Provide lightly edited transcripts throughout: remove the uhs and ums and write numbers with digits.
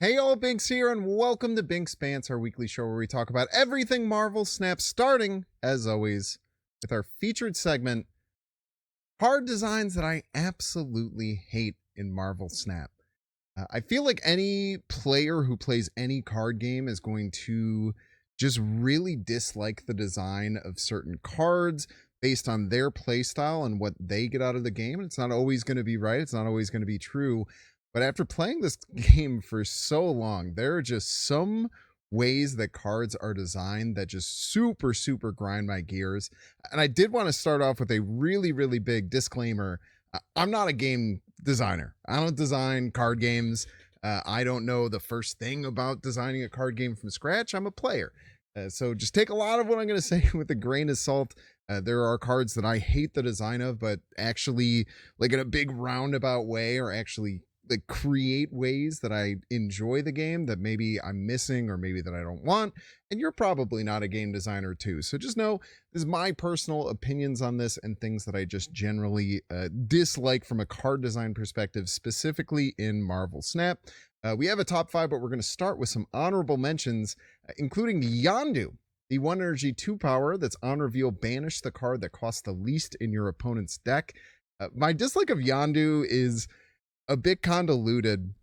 Hey all, Binks here, and welcome to Binks Bants, our weekly show where we talk about everything Marvel Snap, starting, as always, with our featured segment, card designs that I absolutely hate in Marvel Snap. I feel like any player who plays any card game is going to just really dislike the design of certain cards based on their playstyle and what they get out of the game. And it's not always going to be right. It's not always going to be true. But after playing this game for so long, there are just some ways that cards are designed that just super grind my gears. And I did want to start off with a really big disclaimer. I'm not a game designer. I don't design card games. I don't know the first thing about designing a card game from scratch. I'm a player. So just take a lot of what I'm going to say with a grain of salt. There are cards that I hate the design of, but actually, like in a big roundabout way, or actually like create ways that I enjoy the game that maybe I'm missing or maybe that I don't want. And you're probably not a game designer too. So just know this is my personal opinions on this and things that I just generally dislike from a card design perspective, specifically in Marvel Snap. We have a top five, but we're going to start with some honorable mentions, including Yondu. The 1 energy 2 power that's on reveal, banish the card that costs the least in your opponent's deck. My dislike of Yondu is a bit convoluted,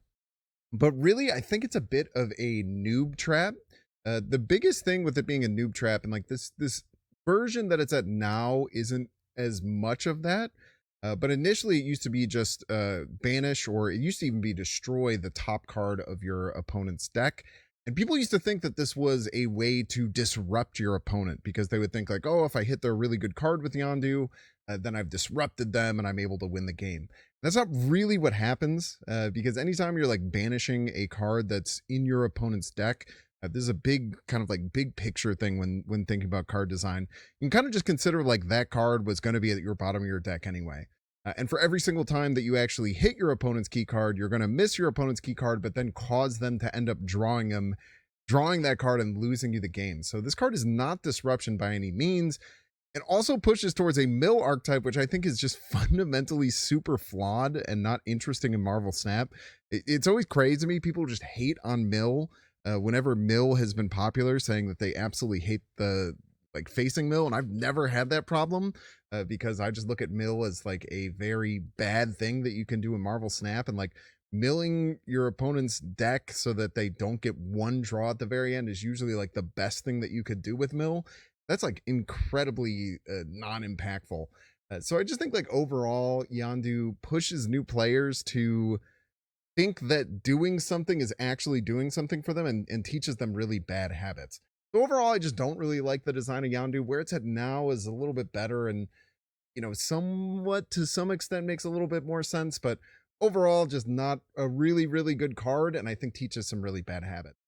but really I think it's a bit of a noob trap. The biggest thing with it being a noob trap, and like this version that it's at now isn't as much of that. But initially it used to be just banish, or it used to even be destroy the top card of your opponent's deck. And people used to think that this was a way to disrupt your opponent, because they would think like, oh, if I hit their really good card with Yondu, then I've disrupted them and I'm able to win the game. That's not really what happens, because anytime you're like banishing a card that's in your opponent's deck, this is a big kind of like big picture thing when thinking about card design. You can kind of just consider like that card was going to be at your bottom of your deck anyway. And for every single time that you actually hit your opponent's key card, you're going to miss your opponent's key card, but then cause them to end up drawing that card and losing you the game. So this card is not disruption by any means. It also pushes towards a mill archetype, which I think is just fundamentally super flawed and not interesting in Marvel Snap. It's always crazy to me. People just hate on mill whenever mill has been popular, saying that they absolutely hate the like facing mill. And I've never had that problem because I just look at mill as like a very bad thing that you can do in Marvel Snap. And like milling your opponent's deck so that they don't get one draw at the very end is usually like the best thing that you could do with mill. That's like incredibly non-impactful. So I just think like overall, Yondu pushes new players to think that doing something is actually doing something for them, and teaches them really bad habits. So overall, I just don't really like the design of Yondu. Where it's at now is a little bit better, and somewhat to some extent makes a little bit more sense, but overall, just not a really good card, and I think teaches some really bad habits.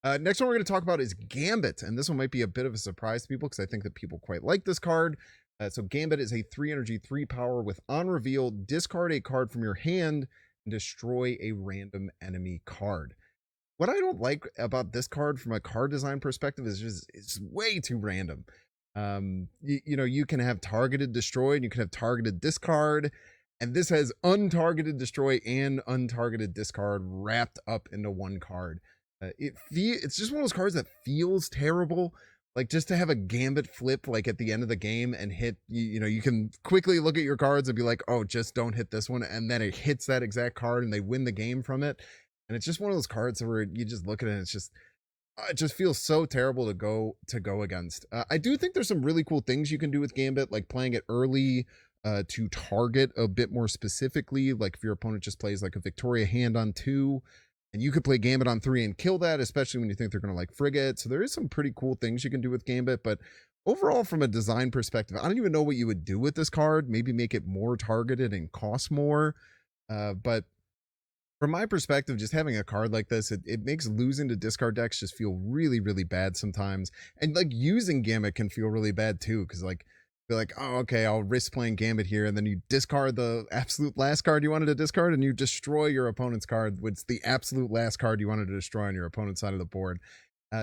Next one we're going to talk about is Gambit, and this one might be a bit of a surprise to people because I think that people quite like this card. So Gambit is a 3 energy 3 power with on reveal, discard a card from your hand and destroy a random enemy card. What I don't like about this card from a card design perspective is just it's way too random. You can have targeted destroy and you can have targeted discard, and this has untargeted destroy and untargeted discard wrapped up into one card. It's just one of those cards that feels terrible. Like just to have a Gambit flip like at the end of the game and hit, you can quickly look at your cards and be like, oh, just don't hit this one. And then it hits that exact card and they win the game from it. And it's just one of those cards where you just look at it and it just feels so terrible to go against. I do think there's some really cool things you can do with Gambit, like playing it early to target a bit more specifically. Like if your opponent just plays like a Victoria hand on 2, and you could play Gambit on 3 and kill that, especially when you think they're going to like frigate. So there is some pretty cool things you can do with Gambit. But overall, from a design perspective, I don't even know what you would do with this card. Maybe make it more targeted and cost more. But from my perspective, just having a card like this, it makes losing to discard decks just feel really bad sometimes. And like using Gambit can feel really bad too, because like be like, oh, okay, I'll risk playing Gambit here, and then you discard the absolute last card you wanted to discard, and you destroy your opponent's card, which is the absolute last card you wanted to destroy on your opponent's side of the board.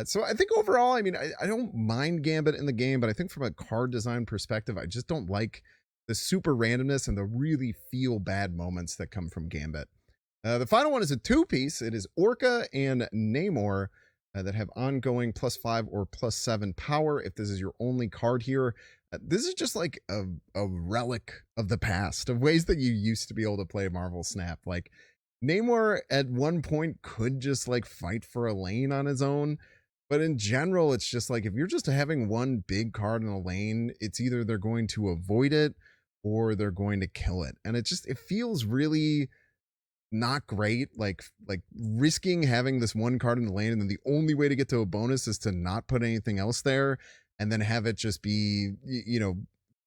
So I think overall, I mean, I don't mind Gambit in the game, but I think from a card design perspective, I just don't like the super randomness and the really feel bad moments that come from Gambit. The final one is a two-piece. It is Orca and Namor that have ongoing +5 or +7 power. If this is your only card here, this is just like a relic of the past, of ways that you used to be able to play Marvel Snap. Like, Namor at one point could just like fight for a lane on his own. But in general, it's just like if you're just having one big card in a lane, it's either they're going to avoid it or they're going to kill it. And it feels really not great, like risking having this one card in the lane, and then the only way to get to a bonus is to not put anything else there, and then have it just be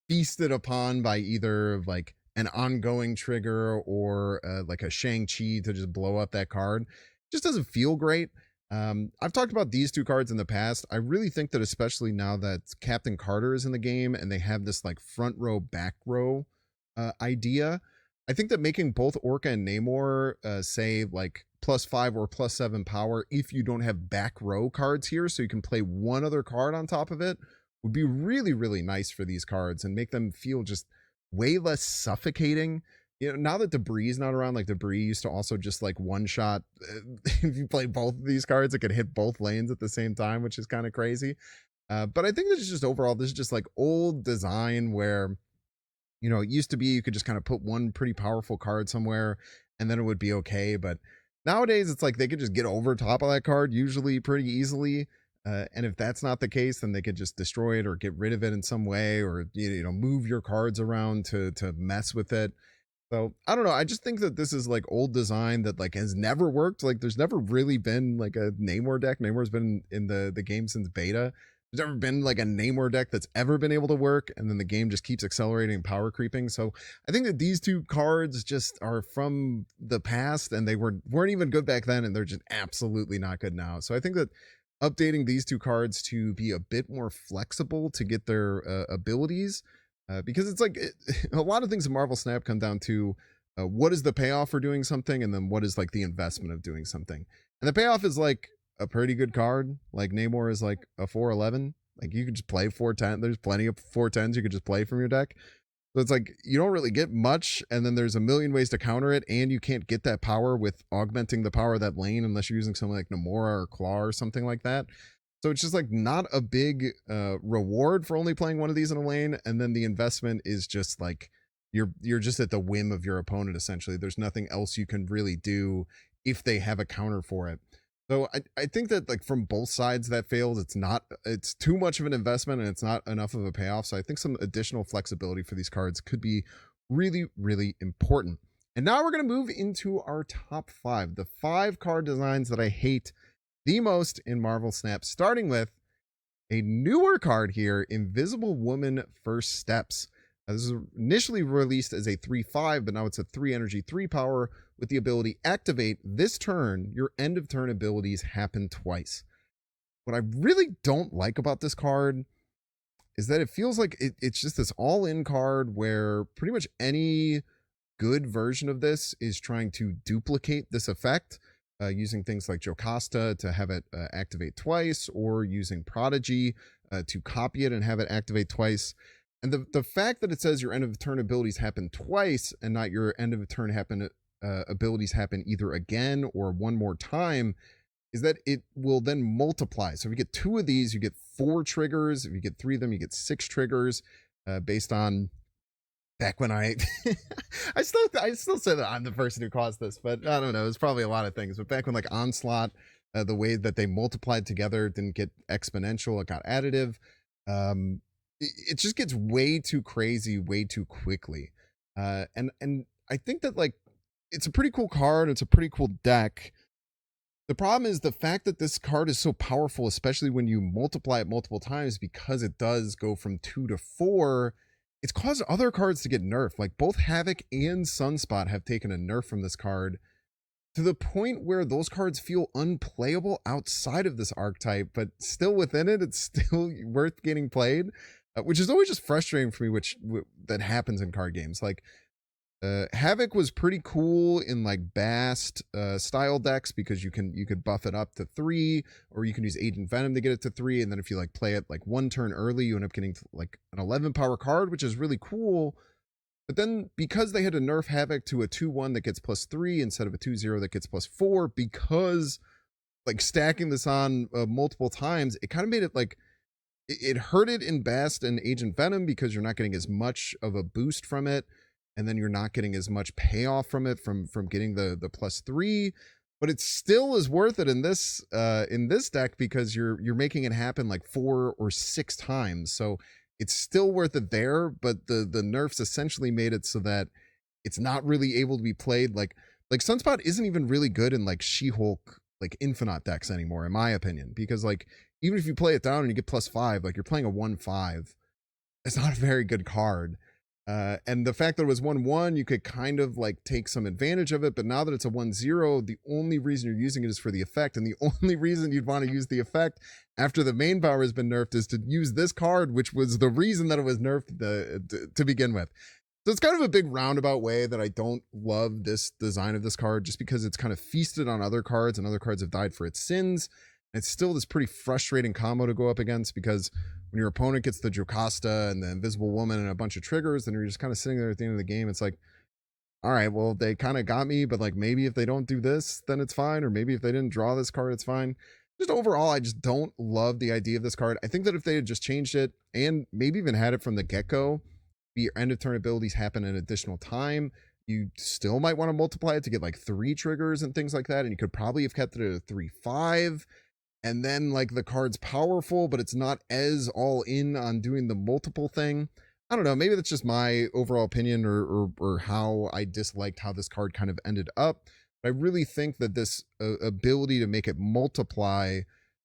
feasted upon by either like an ongoing trigger or like a Shang-Chi to just blow up that card. Just doesn't feel great. I've talked about these two cards in the past. I really think that, especially now that Captain Carter is in the game and they have this like front row back row idea, I think that making both Orca and Namor say like +5 or +7 power, if you don't have back row cards here, so you can play one other card on top of it, would be really, really nice for these cards and make them feel just way less suffocating. Now that Debris is not around, like Debris used to also just like one shot. If you play both of these cards, it could hit both lanes at the same time, which is kind of crazy. But I think this is just overall, this is just like old design where, it used to be you could just kind of put one pretty powerful card somewhere and then it would be okay. But nowadays it's like they could just get over top of that card usually pretty easily. And if that's not the case, then they could just destroy it or get rid of it in some way, or move your cards around to mess with it. So I don't know. I just think that this is like old design that like has never worked. Like there's never really been like a Namor deck. Namor's been in the game since beta. There's never been like a Namor deck that's ever been able to work, and then the game just keeps accelerating and power creeping. So I think that these two cards just are from the past, and they weren't even good back then, and they're just absolutely not good now. So I think that updating these two cards to be a bit more flexible to get their abilities, because it's like a lot of things in Marvel Snap come down to what is the payoff for doing something, and then what is like the investment of doing something. And the payoff is like a pretty good card. Like Namor is like a 4/11. Like you could just play 4/10. There's plenty of 4/10s you could just play from your deck. So it's like you don't really get much, and then there's a million ways to counter it, and you can't get that power with augmenting the power of that lane unless you're using something like Namora or Claw or something like that. So it's just like not a big reward for only playing one of these in a lane, and then the investment is just like you're just at the whim of your opponent essentially. There's nothing else you can really do if they have a counter for it. So I think that like from both sides that fails. It's too much of an investment and it's not enough of a payoff. So I think some additional flexibility for these cards could be really, really important. And now we're going to move into our top 5, the 5 card designs that I hate the most in Marvel Snap, starting with a newer card here, Invisible Woman First Steps. This was initially released as a 3/5, but now it's a 3 energy, 3 power with the ability activate this turn. Your end of turn abilities happen twice. What I really don't like about this card is that it feels like it's just this all-in card where pretty much any good version of this is trying to duplicate this effect, using things like Jocasta to have it activate twice, or using Prodigy to copy it and have it activate twice. And the fact that it says your end of turn abilities happen twice and not your end of turn abilities happen either again or one more time is that it will then multiply. So if you get 2 of these, you get 4 triggers. If you get 3 of them, you get 6 triggers, based on back when I still say that I'm the person who caused this, but I don't know. It's probably a lot of things. But back when like Onslaught, the way that they multiplied together didn't get exponential, it got additive. It just gets way too crazy way too quickly. And I think that like it's a pretty cool card. It's a pretty cool deck. The problem is the fact that this card is so powerful, especially when you multiply it multiple times, because it does go from 2 to 4. It's caused other cards to get nerfed. Like both Havoc and Sunspot have taken a nerf from this card, to the point where those cards feel unplayable outside of this archetype, but still within it, it's still worth getting played, which is always just frustrating for me, that happens in card games. Like Havoc was pretty cool in like Bast style decks, because you could buff it up to 3, or you can use Agent Venom to get it to 3, and then if you like play it like one turn early, you end up getting like an 11 power card, which is really cool. But then because they had to nerf Havoc to a 2-1 that gets +3 instead of a 2-0 that gets +4, because like stacking this on multiple times, it kind of made it like it hurt it in Bast and Agent Venom because you're not getting as much of a boost from it, and then you're not getting as much payoff from it from getting the +3. But it still is worth it in this deck because you're making it happen like 4 or 6 times. So it's still worth it there, but the nerfs essentially made it so that it's not really able to be played like Sunspot isn't even really good in like She-Hulk like Infinite decks anymore, in my opinion, because like even if you play it down and you get +5, like you're playing a 1/5. It's not a very good card. And the fact that it was 1/1, you could kind of like take some advantage of it. But now that it's a 1/0, the only reason you're using it is for the effect. And the only reason you'd want to use the effect after the main power has been nerfed is to use this card, which was the reason that it was nerfed to begin with. So it's kind of a big roundabout way that I don't love this design of this card, just because it's kind of feasted on other cards and other cards have died for its sins. It's still this pretty frustrating combo to go up against, because when your opponent gets the Jocasta and the Invisible Woman and a bunch of triggers, then you're just kind of sitting there at the end of the game. It's like, all right, well, they kind of got me, but like maybe if they don't do this, then it's fine. Or maybe if they didn't draw this card, it's fine. Just overall, I just don't love the idea of this card. I think that if they had just changed it and maybe even had it from the get-go, your end of turn abilities happen an additional time, you still might want to multiply it to get like 3 triggers and things like that. And you could probably have kept it at a 3/5. And then like the card's powerful, but it's not as all in on doing the multiple thing. I don't know. Maybe that's just my overall opinion or how I disliked how this card kind of ended up. But I really think that this ability to make it multiply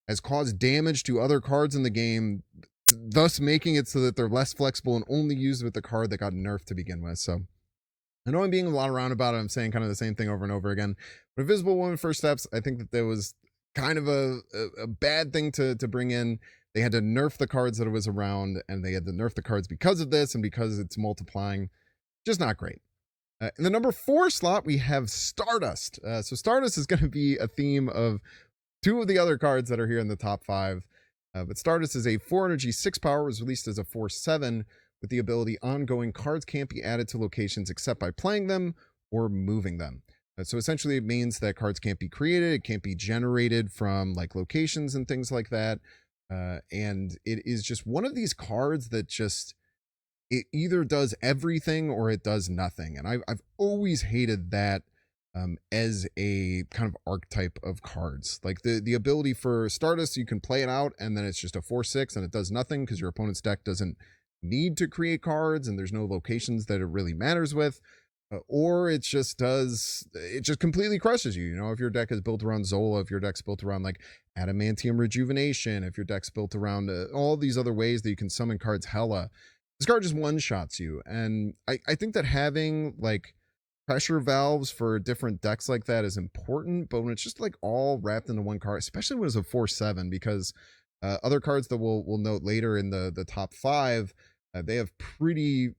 has caused damage to other cards in the game, thus making it so that they're less flexible and only used with the card that got nerfed to begin with. So I know I'm being a lot around about it. I'm saying kind of the same thing over and over again. But Invisible Woman First Steps, I think that there was kind of a bad thing to bring in. They had to nerf the cards that it was around, and they had to nerf the cards because of this and because it's multiplying. Just not great. In the number 4 slot, we have Stardust. So Stardust is going to be a theme of 2 of the other cards that are here in the top 5. But Stardust is a 4 energy, 6 power, was released as a 4/7 with the ability ongoing cards can't be added to locations except by playing them or moving them. So essentially it means that cards can't be created, it can't be generated from like locations and things like that. And it is just one of these cards that just, it either does everything or it does nothing. And I've always hated that as a kind of archetype of cards. Like the ability for Stardust, you can play it out and then it's just a 4/6 and it does nothing because your opponent's deck doesn't need to create cards and there's no locations that it really matters with. Or it just completely crushes you. You know, if your deck is built around Zola, if your deck's built around like Adamantium Rejuvenation, if your deck's built around all these other ways that you can summon cards hella, this card just one-shots you. And I think that having like pressure valves for different decks like that is important, but when it's just like all wrapped into one card, especially when it's a 4/7, because other cards that we'll note later in the top 5, they have pretty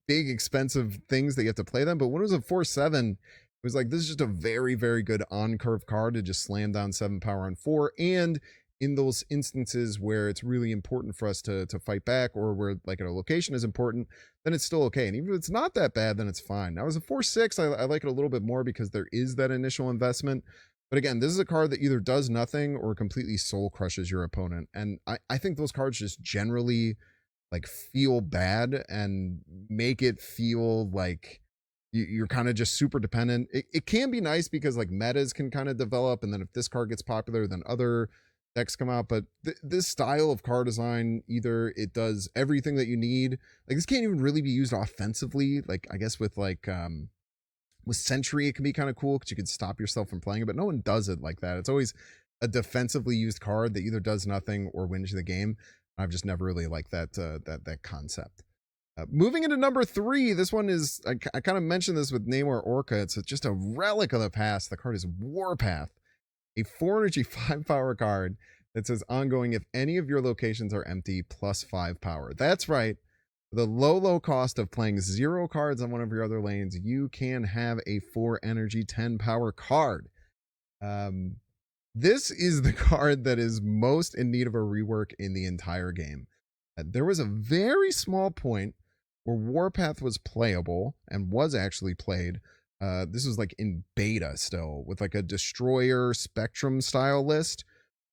big, expensive things that you have to play them. But when it was a 4/7, it was like, this is just a very, very good on-curve card to just slam down 7 power on 4. And in those instances where it's really important for us to fight back, or where like a location is important, then it's still okay. And even if it's not that bad, then it's fine. Now as a 4/6, I like it a little bit more because there is that initial investment. But again, this is a card that either does nothing or completely soul crushes your opponent. And I think those cards just generally like feel bad and make it feel like you're kind of just super dependent. It can be nice because like metas can kind of develop, and then if this card gets popular, then other decks come out. But this style of card design, either it does everything that you need, like this can't even really be used offensively. Like I guess with like with Sentry it can be kind of cool because you can stop yourself from playing it, but no one does it like that. It's always a defensively used card that either does nothing or wins the game. I've just never really liked that concept. Moving into number 3, this one is, I kind of mentioned this with Namor Orca. It's just a relic of the past. The card is Warpath, a 4 energy, 5 power card that says ongoing if any of your locations are empty, +5 power. That's right. The low cost of playing 0 cards on one of your other lanes, you can have a 4 energy, 10 power card. This is the card that is most in need of a rework in the entire game. There was a very small point where Warpath was playable and was actually played. This was like in beta still, with like a Destroyer Spectrum style list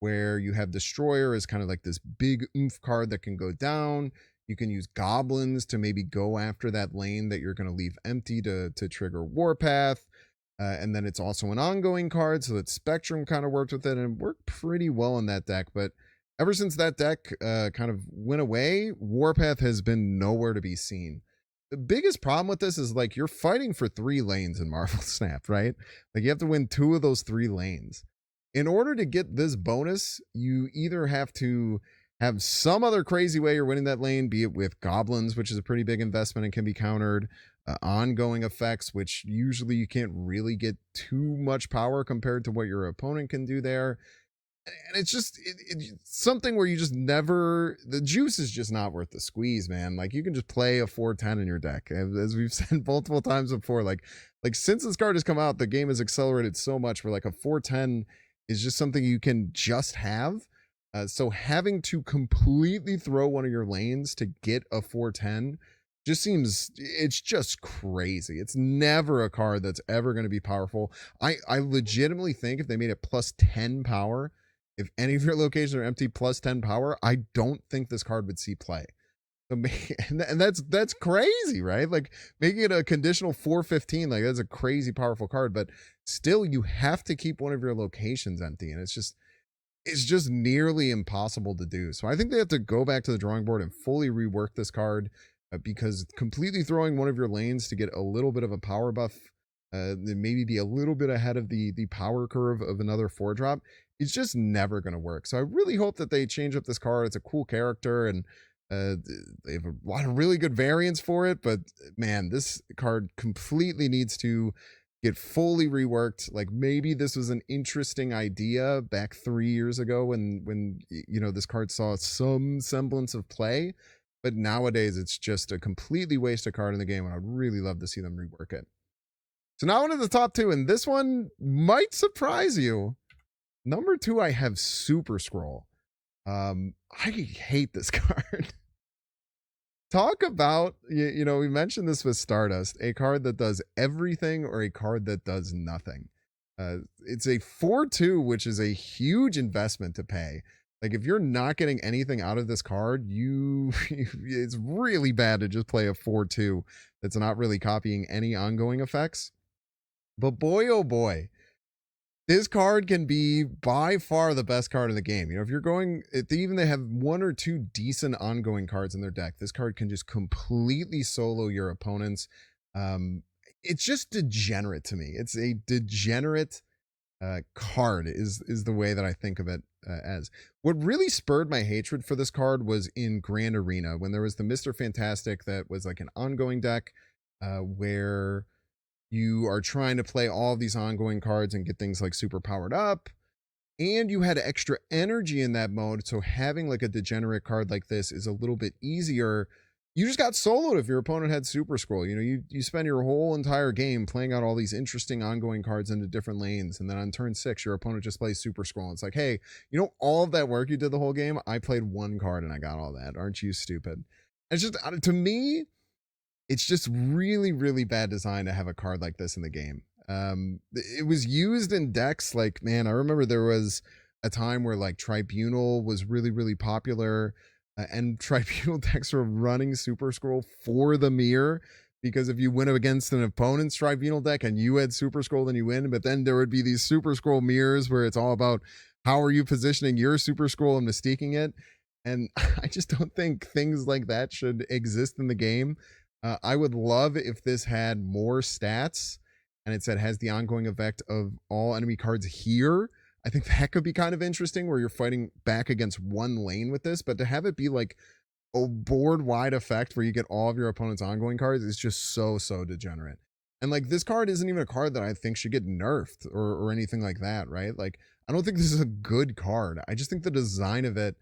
where you have Destroyer as kind of like this big oomph card that can go down. You can use goblins to maybe go after that lane that you're going to leave empty to trigger Warpath. And then it's also an ongoing card, so that Spectrum kind of worked with it and worked pretty well in that deck. But ever since that deck kind of went away, Warpath has been nowhere to be seen. The biggest problem with this is like you're fighting for 3 lanes in Marvel Snap, right? Like you have to win 2 of those 3 lanes. In order to get this bonus, you either have to have some other crazy way you're winning that lane, be it with goblins, which is a pretty big investment and can be countered, ongoing effects, which usually you can't really get too much power compared to what your opponent can do there. And it's just it's something where you just never, the juice is just not worth the squeeze, man. Like you can just play a 410 in your deck, as we've said multiple times before. Like since this card has come out, the game has accelerated so much where like a 410 is just something you can just have. So having to completely throw one of your lanes to get a 410 just seems, it's just crazy. It's never a card that's ever going to be powerful. I legitimately think if they made it plus 10 power, if any of your locations are empty plus 10 power, I don't think this card would see play. So, and that's crazy, right? Like making it a conditional 415, like that's a crazy powerful card, but still you have to keep one of your locations empty, and it's just nearly impossible to do. So I think they have to go back to the drawing board and fully rework this card, because completely throwing one of your lanes to get a little bit of a power buff, maybe be a little bit ahead of the power curve of another 4-drop, it's just never going to work. So I really hope that they change up this card. It's a cool character, and they have a lot of really good variants for it, but man, this card completely needs to get fully reworked. Like maybe this was an interesting idea back 3 years ago when this card saw some semblance of play, but nowadays it's just a completely wasted card in the game, and I'd really love to see them rework it. So now into the top 2, and this one might surprise you. Number 2, I have Super Scroll. I hate this card. Talk about, we mentioned this with Stardust, a card that does everything or a card that does nothing. It's a 4/2, which is a huge investment to pay. Like if you're not getting anything out of this card, it's really bad to just play a 4/2 that's not really copying any ongoing effects. But boy, oh boy, this card can be by far the best card in the game. If you're going, if they have 1 or 2 decent ongoing cards in their deck, this card can just completely solo your opponents. It's just degenerate to me. It's a degenerate card is the way that I think of it as. What really spurred my hatred for this card was in Grand Arena, when there was the Mr. Fantastic that was like an ongoing deck where you are trying to play all of these ongoing cards and get things like super powered up, and you had extra energy in that mode. So having like a degenerate card like this is a little bit easier. You just got soloed if your opponent had Super Scroll. You spend your whole entire game playing out all these interesting ongoing cards into different lanes, and then on turn 6 your opponent just plays Super Scroll. It's like, hey, all of that work you did the whole game, I played 1 card and I got all that. Aren't you stupid? It's just, to me, it's just really, really bad design to have a card like this in the game. It was used in decks like, man, I remember there was a time where like Tribunal was really, really popular, and Tribunal decks were running Super Scroll for the mirror, because if you went up against an opponent's Tribunal deck and you had Super Scroll, then you win. But then there would be these Super Scroll mirrors where it's all about how are you positioning your Super Scroll and mistaking it. And I just don't think things like that should exist in the game. I would love if this had more stats and it said has the ongoing effect of all enemy cards here. I think that could be kind of interesting, where you're fighting back against 1 lane with this, but to have it be like a board wide effect where you get all of your opponent's ongoing cards is just so degenerate. And like this card isn't even a card that I think should get nerfed or anything like that, right? Like I don't think this is a good card. I just think the design of it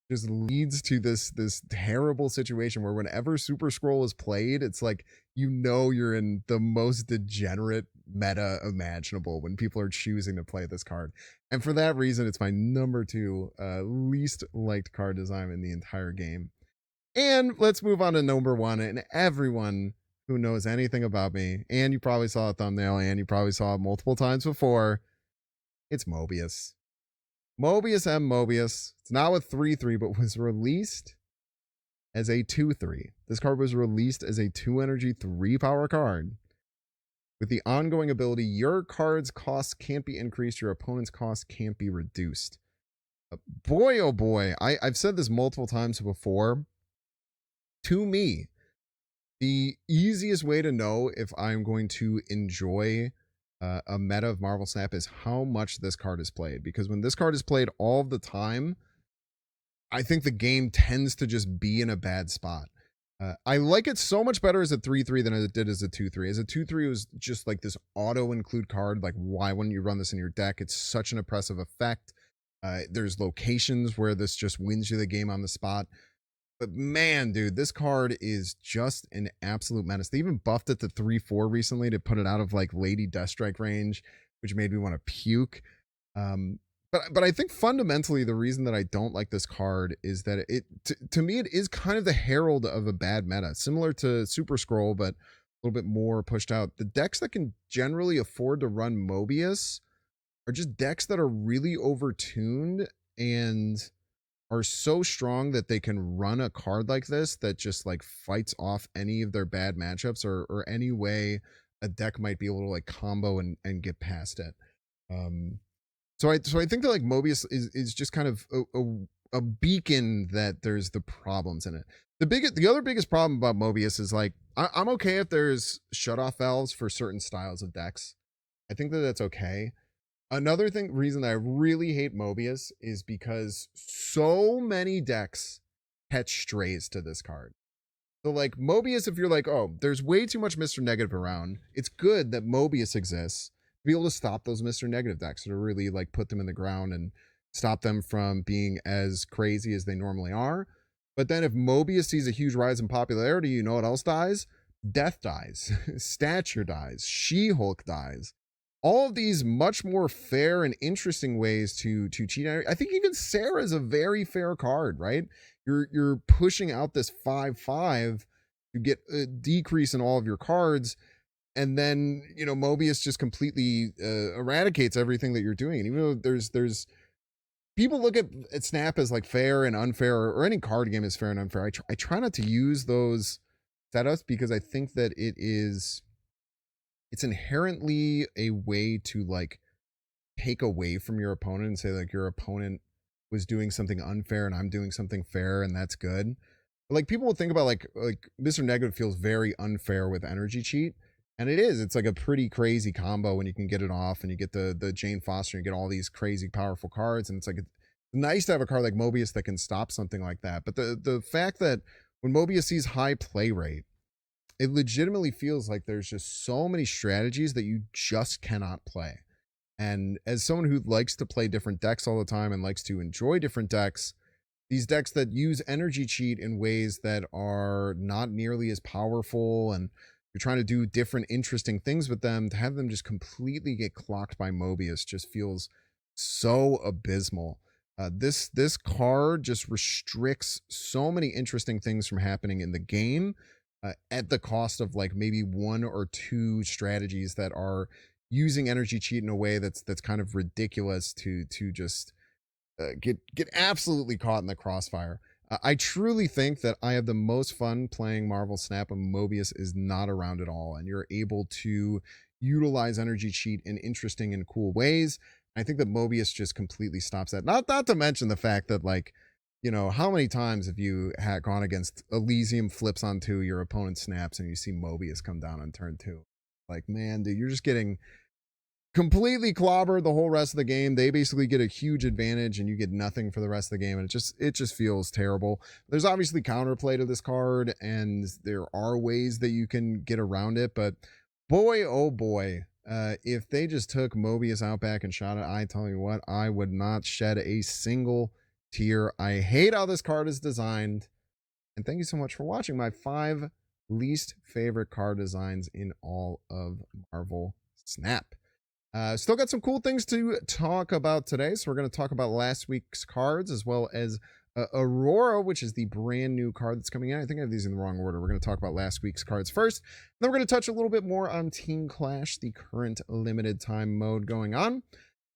just leads to this terrible situation where whenever Super Scroll is played, it's like you're in the most degenerate meta imaginable when people are choosing to play this card. And for that reason, it's my number 2 least liked card design in the entire game. And let's move on to number one. And everyone who knows anything about me, and you probably saw a thumbnail, and you probably saw it multiple times before, it's Mobius. Mobius M. Mobius. It's now a 3/3, but was released as a 2/3. This card was released as a 2 energy, 3 power card. With the ongoing ability, your card's cost can't be increased, your opponent's cost can't be reduced. Boy, oh boy, I've said this multiple times before. To me, the easiest way to know if I'm going to enjoy a meta of Marvel Snap is how much this card is played. Because when this card is played all the time, I think the game tends to just be in a bad spot. I like it so much better as a 3/3 than it did as a 2/3. As a 2/3, it was just like this auto include card. Like, why wouldn't you run this in your deck? It's such an oppressive effect. There's locations where this just wins you the game on the spot. But man, dude, this card is just an absolute menace. They even buffed it to 3/4 recently to put it out of like Lady Deathstrike range, which made me want to puke. But I think fundamentally the reason that I don't like this card is that to me it is kind of the herald of a bad meta, similar to Super Scroll, but a little bit more pushed out. The decks that can generally afford to run Mobius are just decks that are really overtuned and are so strong that they can run a card like this that just like fights off any of their bad matchups or any way a deck might be able to like combo and get past it. So I think that like Mobius is just kind of a beacon that there's the problems in it. The other biggest problem about Mobius is like I'm okay if there's shut off valves for certain styles of decks. I think that that's okay. Another reason that I really hate Mobius is because so many decks catch strays to this card. So like Mobius, if you're like, oh, there's way too much Mr. Negative around, it's good that Mobius exists to be able to stop those Mr. Negative decks, to really like put them in the ground and stop them from being as crazy as they normally are. But then if Mobius sees a huge rise in popularity, you know what else dies? Death dies, Stature dies, She-Hulk dies. All of these much more fair and interesting ways to cheat. I think even Sarah is a very fair card, right? You're pushing out this 5/5 to get a decrease in all of your cards, and then Mobius just completely eradicates everything that you're doing. And even though there's people look at Snap as like fair and unfair, or any card game is fair and unfair. I try not to use those setups because I think that it's inherently a way to like take away from your opponent and say like your opponent was doing something unfair and I'm doing something fair and that's good. But like people will think about like Mr. Negative feels very unfair with energy cheat. And it is. It's like a pretty crazy combo when you can get it off and you get the Jane Foster and you get all these crazy powerful cards. And it's like it's nice to have a card like Mobius that can stop something like that. But the fact that when Mobius sees high play rate, it legitimately feels like there's just so many strategies that you just cannot play. And as someone who likes to play different decks all the time and likes to enjoy different decks, these decks that use energy cheat in ways that are not nearly as powerful and you're trying to do different interesting things with them, to have them just completely get clocked by Mobius just feels so abysmal. This card just restricts so many interesting things from happening in the game at the cost of like maybe 1 or 2 strategies that are using energy cheat in a way that's kind of ridiculous to just get absolutely caught in the crossfire. I truly think that I have the most fun playing Marvel Snap when Mobius is not around at all, and you're able to utilize energy cheat in interesting and cool ways. I think that Mobius just completely stops that. Not to mention the fact that like, how many times have you gone against Elysium flips on 2, your opponent snaps, and you see Mobius come down on turn 2? Like, man, dude, you're just getting completely clobbered the whole rest of the game. They basically get a huge advantage and you get nothing for the rest of the game. And it just feels terrible. There's obviously counterplay to this card and there are ways that you can get around it, but boy, oh boy, if they just took Mobius out back and shot it, I tell you what, I would not shed a single tear. I hate how this card is designed. And thank you so much for watching my 5 least favorite card designs in all of Marvel Snap. Still got some cool things to talk about today. So we're going to talk about last week's cards as well as Aurora, which is the brand new card that's coming in. I think I have these in the wrong order. We're going to talk about last week's cards first. Then we're going to touch a little bit more on Team Clash, the current limited time mode going on.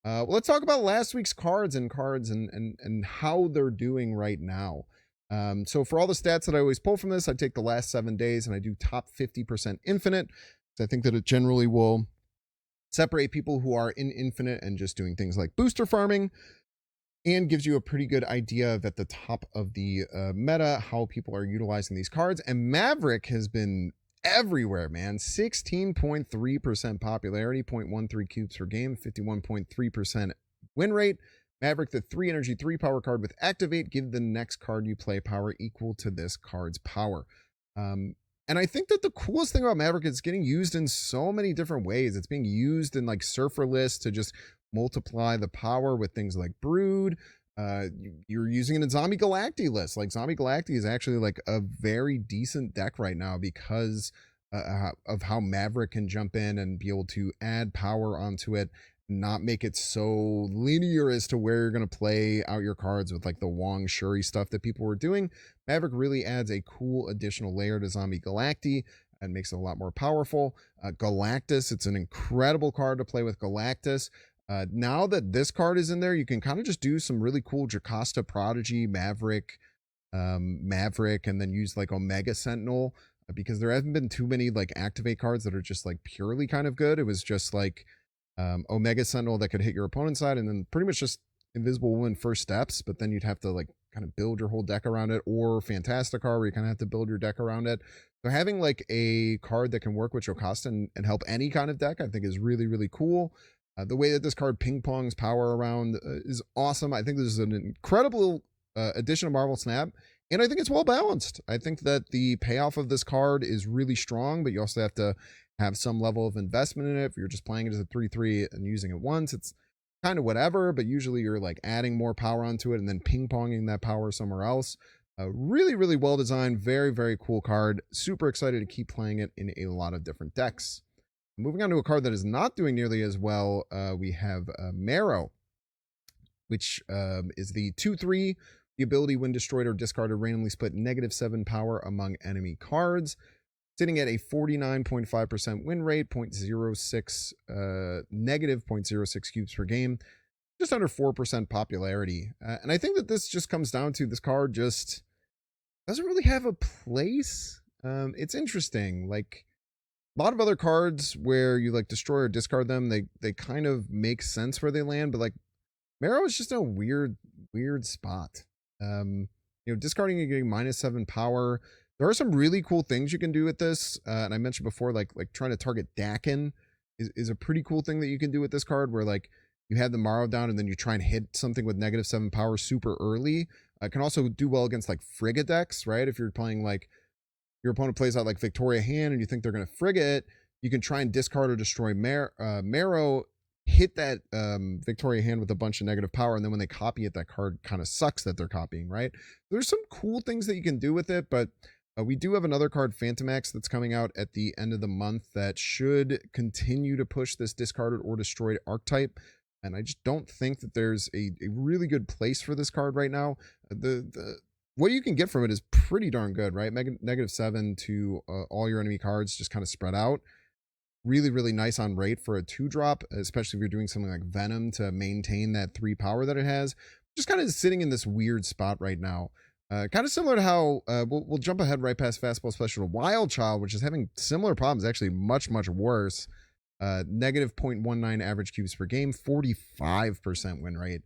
Let's talk about last week's cards and how they're doing right now. So for all the stats that I always pull from this, I take the last 7 days and I do top 50% infinite. So I think that it generally will separate people who are in infinite and just doing things like booster farming, and gives you a pretty good idea of at the top of the meta how people are utilizing these cards. And Maverick has been everywhere, man. 16.3% popularity, 0.13 cubes per game, 51.3% win rate. Maverick, the 3 energy, 3 power card with activate. Give the next card you play power equal to this card's power. And I think that the coolest thing about Maverick is it's getting used in so many different ways. It's being used in like Surfer lists to just multiply the power with things like Brood. You're using it in Zombie Galacti lists. Like Zombie Galacti is actually like a very decent deck right now because of how Maverick can jump in and be able to add power onto it, not make it so linear as to where you're going to play out your cards with like the Wong Shuri stuff that people were doing. Maverick really adds a cool additional layer to Zombie Galacti and makes it a lot more powerful. Galactus, it's an incredible card to play with Galactus. Now that this card is in there, you can kind of just do some really cool Jocasta Prodigy, Maverick, and then use like Omega Sentinel, because there haven't been too many like activate cards that are just like purely kind of good. It was just like Omega Sentinel that could hit your opponent's side, and then pretty much just Invisible Woman first steps, but then you'd have to like kind of build your whole deck around it, or Fantastica, where you kind of have to build your deck around it. So having like a card that can work with Jocasta and help any kind of deck, I think is really, really cool. The way that this card ping pongs power around is awesome. I think this is an incredible addition of Marvel Snap, and I think it's well balanced. I think that the payoff of this card is really strong, but you also have to have some level of investment in it. If you're just playing it as a 3/3 and using it once, it's kind of whatever, but usually you're like adding more power onto it and then ping ponging that power somewhere else. Really, really well designed. Very, very cool card. Super excited to keep playing it in a lot of different decks. Moving on to a card that is not doing nearly as well, we have Marrow, which is the 2/3. The ability, when destroyed or discarded, randomly split -7 power among enemy cards. Sitting at a 49.5% win rate, negative 0.06 cubes per game, just under 4% popularity. And I think that this just comes down to this card just doesn't really have a place. It's interesting. Like a lot of other cards where you like destroy or discard them, they kind of make sense where they land, but like Marrow is just a weird spot. Discarding and getting -7 power. There are some really cool things you can do with this. And I mentioned before, like trying to target Dakin is a pretty cool thing that you can do with this card, where like you have the Marrow down and then you try and hit something with -7 power super early. It can also do well against like Frigga decks, right? If you're playing like your opponent plays out like Victoria Hand and you think they're going to Frigga it, you can try and discard or destroy Marrow, hit that Victoria Hand with a bunch of negative power, and then when they copy it, that card kind of sucks that they're copying, right? There's some cool things that you can do with it, but we do have another card, Phantomax, that's coming out at the end of the month that should continue to push this discarded or destroyed archetype. And I just don't think that there's a really good place for this card right now. What you can get from it is pretty darn good, right? -7 to all your enemy cards just kind of spread out. Really, really nice on rate for a 2-drop, especially if you're doing something like Venom to maintain that 3 power that it has. Just kind of sitting in this weird spot right now. Kind of similar to how we'll jump ahead right past Fastball Special to Wild Child, which is having similar problems, actually much, much worse. Negative 0.19 average cubes per game, 45% win rate,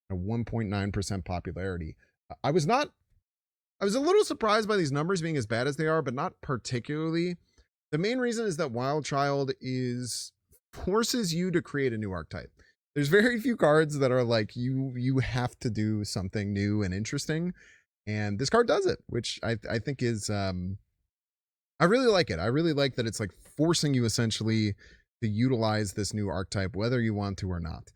a 1.9% popularity. I was a little surprised by these numbers being as bad as they are, but not particularly. The main reason is that Wild Child forces you to create a new archetype. There's very few cards that are like you have to do something new and interesting. And this card does it, which I think is, I really like it. I really like that it's like forcing you essentially to utilize this new archetype, whether you want to or not.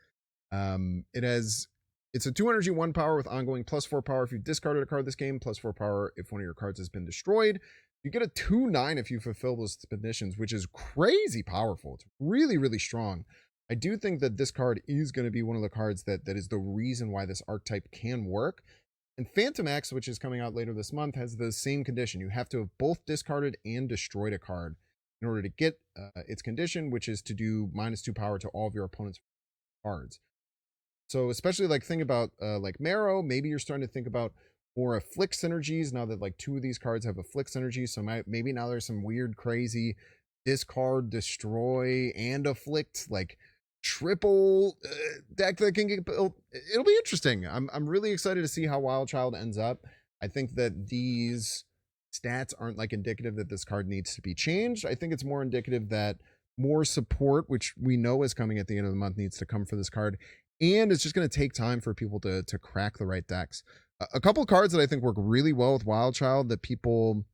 It's a 2 energy, 1 power with ongoing +4 power if you discarded a card this game, +4 power if one of your cards has been destroyed. You get a 2/9 if you fulfill those conditions, which is crazy powerful. It's really, really strong. I do think that this card is going to be one of the cards that is the reason why this archetype can work. And Phantom X, which is coming out later this month, has the same condition. You have to have both discarded and destroyed a card in order to get its condition, which is to do -2 power to all of your opponent's cards. So especially like think about like Marrow, maybe you're starting to think about more afflict synergies now that like 2 of these cards have afflict synergies. So maybe now there's some weird, crazy discard, destroy, and afflict like triple deck that can get built. It'll be interesting. I'm really excited to see how Wild Child ends up. I think that these stats aren't like indicative that this card needs to be changed. I think it's more indicative that more support, which we know is coming at the end of the month, needs to come for this card. And it's just going to take time for people to crack the right decks. A couple cards that I think work really well with Wild Child that people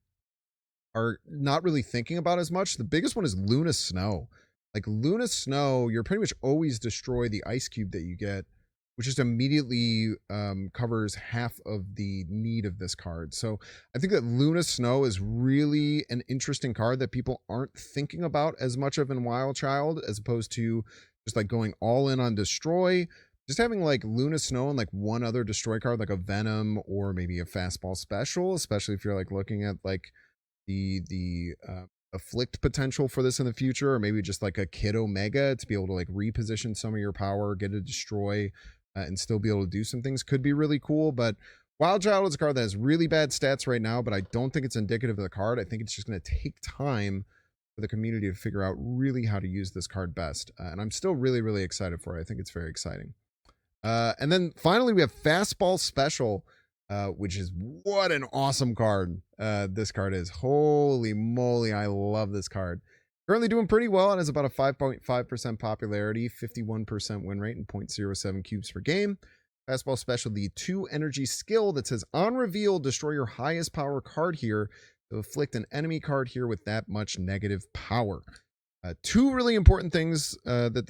are not really thinking about as much. The biggest one is Luna Snow. Like Luna Snow, you're pretty much always destroy the ice cube that you get, which just immediately covers half of the need of this card. So I think that Luna Snow is really an interesting card that people aren't thinking about as much of in Wild Child, as opposed to just like going all in on destroy. Just having like Luna Snow and like one other destroy card, like a Venom or maybe a Fastball Special, especially if you're like looking at like the afflict potential for this in the future, or maybe just like a Kid Omega to be able to like reposition some of your power, get a destroy, and still be able to do some things could be really cool. But Wild Child is a card that has really bad stats right now, but I don't think it's indicative of the card. I think it's just going to take time for the community to figure out really how to use this card best. And I'm still really, really excited for it. I think it's very exciting. And then finally, we have Fastball Special, which is what an awesome card this card is. Holy moly, I love this card. Currently doing pretty well. It has about a 5.5% popularity, 51% win rate, and 0.07 cubes per game. Fastball Special, the 2 energy skill that says on reveal, destroy your highest power card here to afflict an enemy card here with that much negative power. 2 really important things that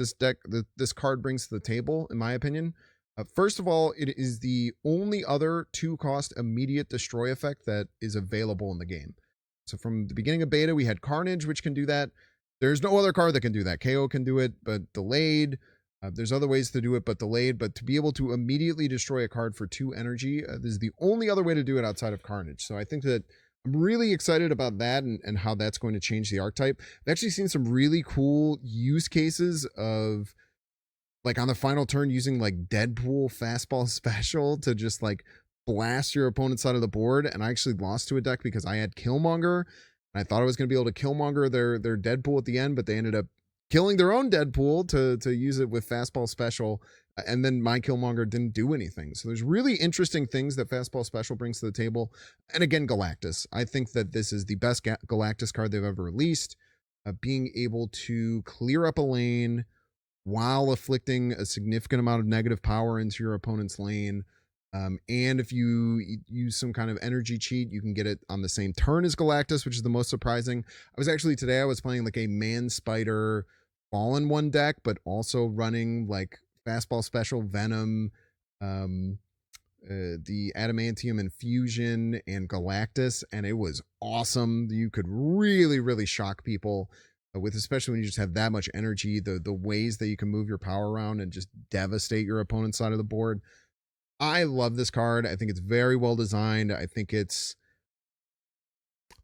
this card brings to the table, in my opinion. First of all, it is the only other 2-cost immediate destroy effect that is available in the game. So from the beginning of beta, we had Carnage, which can do that. There's no other card that can do that. KO can do it, but delayed. There's other ways to do it, but delayed. But to be able to immediately destroy a card for 2 energy, this is the only other way to do it outside of Carnage. So I think that I'm really excited about that and how that's going to change the archetype. I've actually seen some really cool use cases of like on the final turn using like Deadpool Fastball Special to just like blast your opponent's side of the board. And I actually lost to a deck because I had Killmonger. And I thought I was going to be able to Killmonger their Deadpool at the end, but they ended up killing their own Deadpool to use it with Fastball Special. And then my Killmonger didn't do anything. So there's really interesting things that Fastball Special brings to the table. And again, Galactus. I think that this is the best Galactus card they've ever released. Being able to clear up a lane while afflicting a significant amount of negative power into your opponent's lane. And if you use some kind of energy cheat, you can get it on the same turn as Galactus, which is the most surprising. Today I was playing like a Man Spider Fallen One deck, but also running like Fastball Special, Venom, the Adamantium Infusion, and Galactus, and it was awesome. You could really, really shock people with, especially when you just have that much energy, the ways that you can move your power around and just devastate your opponent's side of the board. I love this card. I think it's very well designed. I think it's,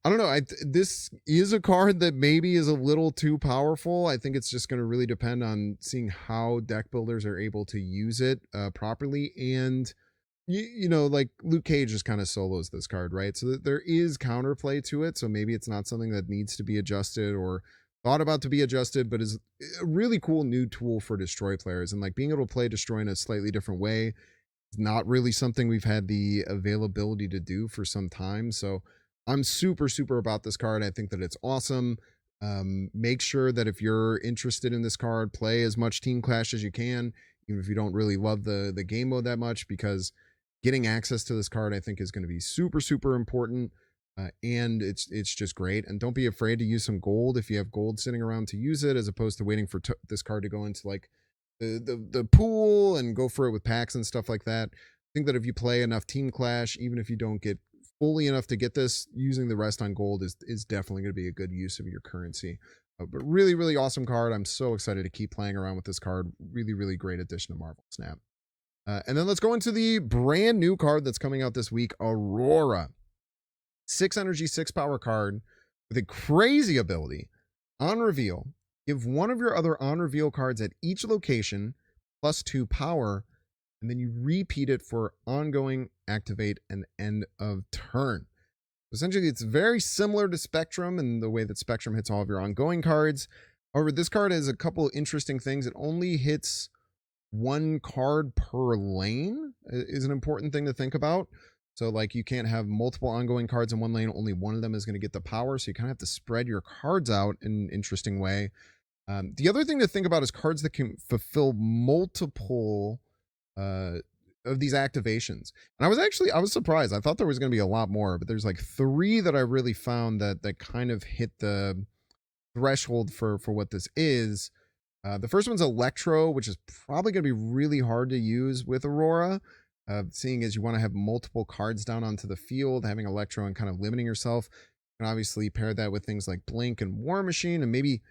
I don't know. This is a card that maybe is a little too powerful. I think it's just going to really depend on seeing how deck builders are able to use it properly. And, you know, like Luke Cage just kind of solos this card, right? So there is counterplay to it. So maybe it's not something that needs to be adjusted or thought about to be adjusted, but is a really cool new tool for Destroy players. And like being able to play Destroy in a slightly different way is not really something we've had the availability to do for some time. So I'm super, super about this card. I think that it's awesome. Make sure that if you're interested in this card, play as much Team Clash as you can, even if you don't really love the game mode that much, because getting access to this card, I think, is going to be super, super important. And it's just great. And don't be afraid to use some gold if you have gold sitting around to use it, as opposed to waiting for this card to go into like the pool and go for it with packs and stuff like that. I think that if you play enough Team Clash, even if you don't get fully enough to get this, using the rest on gold is definitely going to be a good use of your currency. But really, really awesome card. I'm so excited to keep playing around with this card. Really, really great addition to Marvel Snap. And then let's go into the brand new card that's coming out this week, Aurora. 6 energy, 6 power card with a crazy ability. On reveal, give one of your other on reveal cards at each location +2 power, and then you repeat it for ongoing, activate, and end of turn. Essentially, it's very similar to Spectrum in the way that Spectrum hits all of your ongoing cards. However, this card has a couple interesting things. It only hits 1 card per lane is an important thing to think about. So like you can't have multiple ongoing cards in one lane. Only one of them is going to get the power. So you kind of have to spread your cards out in an interesting way. The other thing to think about is cards that can fulfill multiple of these activations. And I was surprised. I thought there was going to be a lot more, but there's like 3 that I really found that kind of hit the threshold for what this is. The first one's Electro, which is probably going to be really hard to use with Aurora, seeing as you want to have multiple cards down onto the field. Having Electro and kind of limiting yourself. You can obviously pair that with things like Blink and War Machine, and maybe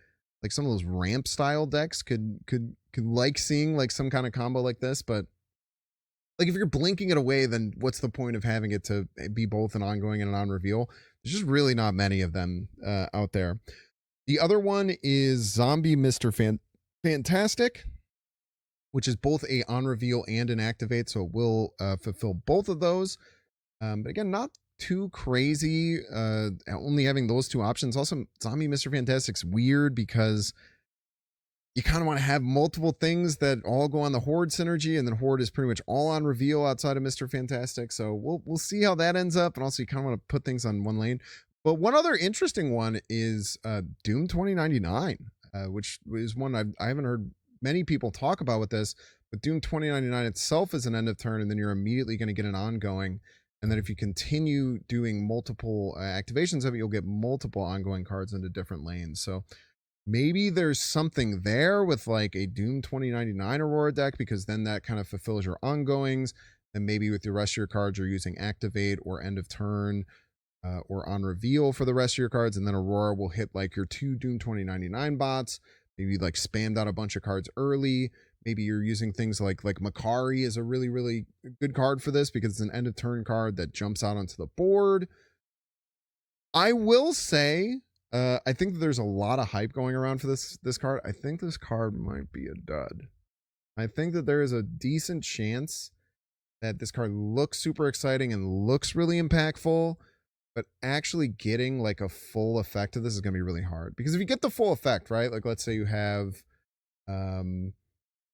like some of those ramp style decks could like seeing like some kind of combo like this. But like if you're blinking it away, then what's the point of having it to be both an ongoing and an on reveal? There's just really not many of them out there. The other one is Zombie Mr. Fantastic, which is both a on reveal and an activate, so it will fulfill both of those. But again, not too crazy, only having those 2 options. Also, Zombie Mr. Fantastic's weird because you kind of want to have multiple things that all go on the Horde synergy, and then Horde is pretty much all on reveal outside of Mr. Fantastic. So we'll see how that ends up, and also you kind of want to put things on one lane. But one other interesting one is Doom 2099, which is one I haven't heard many people talk about with this, but Doom 2099 itself is an end of turn, and then you're immediately going to get an ongoing. And then if you continue doing multiple activations of it, you'll get multiple ongoing cards into different lanes. So maybe there's something there with like a Doom 2099 Aurora deck, because then that kind of fulfills your ongoings. And maybe with the rest of your cards, you're using activate or end of turn or on reveal for the rest of your cards. And then Aurora will hit like your 2 Doom 2099 bots. Maybe like spammed out a bunch of cards early. Maybe you're using things like Makari is a really, really good card for this because it's an end of turn card that jumps out onto the board. I will say, I think that there's a lot of hype going around for this card. I think this card might be a dud. I think that there is a decent chance that this card looks super exciting and looks really impactful, but actually getting like a full effect of this is going to be really hard. Because if you get the full effect, right? Like let's say you have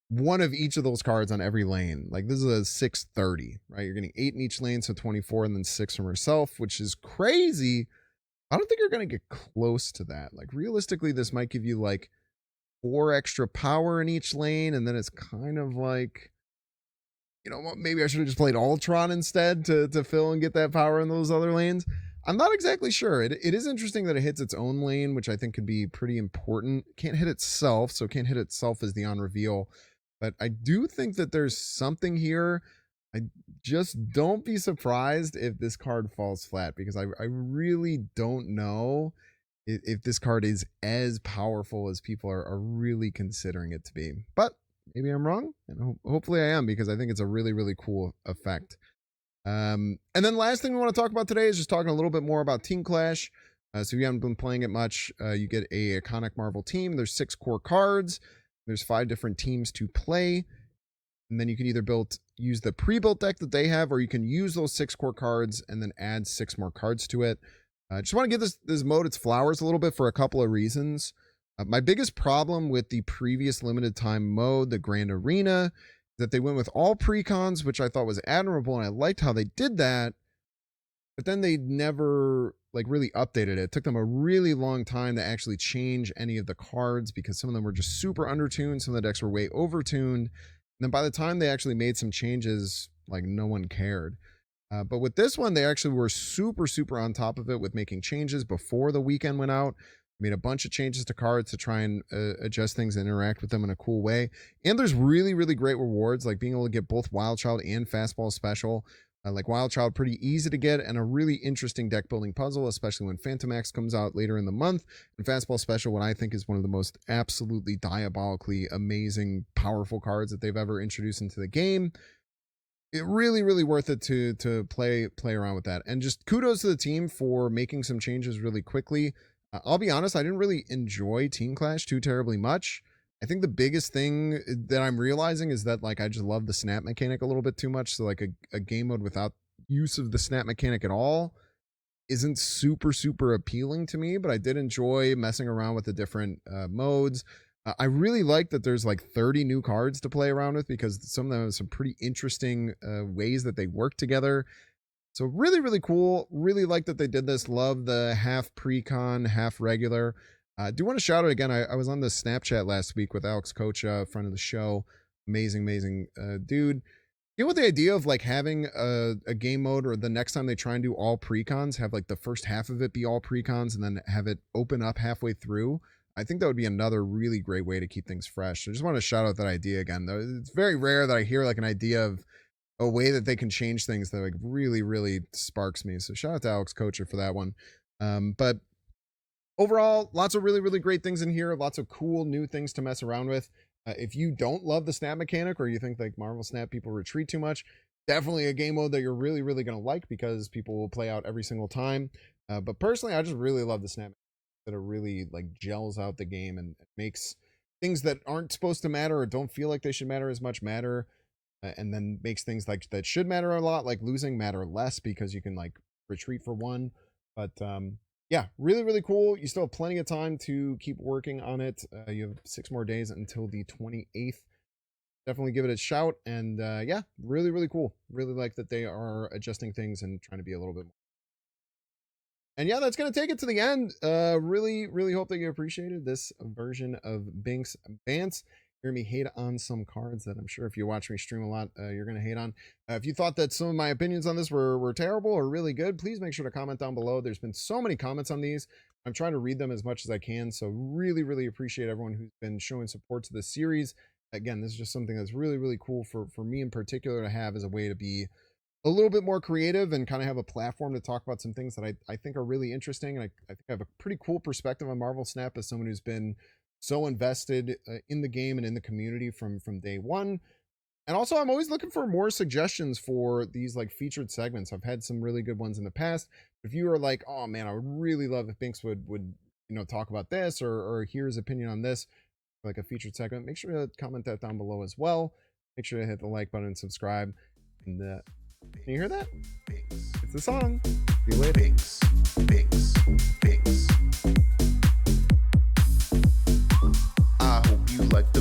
one of each of those cards on every lane. Like this is a 630, right? You're getting 8 in each lane, so 24, and then 6 from herself, which is crazy. I don't think you're going to get close to that. Like realistically, this might give you like 4 extra power in each lane, and then it's kind of like, you know, maybe I should have just played Ultron instead to fill and get that power in those other lanes. I'm not exactly sure. It is interesting that it hits its own lane, which I think could be pretty important. It can't hit itself, so it can't hit itself as the on reveal. But I do think that there's something here. I just don't be surprised if this card falls flat, because I really don't know if this card is as powerful as people are really considering it to be. But maybe I'm wrong, and hopefully I am, because I think it's a really, really cool effect. And then last thing we want to talk about today is just talking a little bit more about Team Clash. So if you haven't been playing it much, you get a iconic Marvel team. There's 6 core cards. There's 5 different teams to play. And then you can either use the pre-built deck that they have, or you can use those 6 core cards and then add 6 more cards to it. I just want to give this mode its flowers a little bit for a couple of reasons. My biggest problem with the previous limited time mode, the Grand Arena, that they went with all precons, which I thought was admirable, and I liked how they did that. But then they never like really updated it. It took them a really long time to actually change any of the cards, because some of them were just super undertuned. Some of the decks were way overtuned. And then by the time they actually made some changes, like no one cared. But with this one, they actually were super, super on top of it with making changes before the weekend went out. Made a bunch of changes to cards to try and adjust things and interact with them in a cool way. And there's really, really great rewards, like being able to get both Wild Child and Fastball Special. Like Wild Child, pretty easy to get, and a really interesting deck building puzzle, especially when Phantomax comes out later in the month. And Fastball Special, what I think is one of the most absolutely diabolically amazing, powerful cards that they've ever introduced into the game. it really worth it to play around with that. And just kudos to the team for making some changes really quickly. I'll be honest, I didn't really enjoy Team Clash too terribly much. I think the biggest thing that I'm realizing is that like I just love the snap mechanic a little bit too much. So like a game mode without use of the snap mechanic at all isn't super appealing to me, but I did enjoy messing around with the different modes. I really like that there's like 30 new cards to play around with because some of them have some pretty interesting ways that they work together. So really cool. Really like that they did this. Love the half pre-con, half regular. I do want to shout out again. I was on the Snapchat last week with Alex Kocha, friend of the show. Amazing dude. With the idea of like having a game mode, or the next time they try and do all pre-cons, have like the first half of it be all pre-cons and then have it open up halfway through. I think that would be another really great way to keep things fresh. So I just want to shout out that idea again. Though it's very rare that I hear like an idea of a way that they can change things that like really sparks me. So shout out to Alex Kocher for that one. But overall, lots of really great things in here. Lots of cool new things to mess around with. If you don't love the snap mechanic, or you think like Marvel Snap people retreat too much, definitely a game mode that you're really going to like because people will play out every single time. But personally, I just really love the snap that it really like gels out the game and makes things that aren't supposed to matter or don't feel like they should matter as much matter, and then makes things like that should matter a lot, like losing, matter less because you can like retreat for one. But yeah, really cool. You still have plenty of time to keep working on it. You have 6 more days until the 28th. Definitely give it a shout. And yeah, really cool. Really like that they are adjusting things and trying to be a little bit more. And yeah, that's going to take it to the end. Really hope that you appreciated this version of Binks Bants. Hear me hate on some cards that I'm sure if you watch me stream a lot, you're going to hate on. If you thought that some of my opinions on this were terrible or really good, please make sure to comment down below. There's been so many comments on these. I'm trying to read them as much as I can. So really appreciate everyone who's been showing support to this series. Again, this is just something that's really cool for me in particular to have as a way to be a little bit more creative and kind of have a platform to talk about some things that I think are really interesting. And I think I have a pretty cool perspective on Marvel Snap as someone who's been so invested in the game and in the community from day one. And also, I'm always looking for more suggestions for these like featured segments. I've had some really good ones in the past. If you are like, oh man, I would really love if Binks would talk about this or hear his opinion on this, like a featured segment, make sure to comment that down below as well. Make sure to hit the like button and subscribe. And can you hear that? It's the song. See you later. Binks. I hope you like the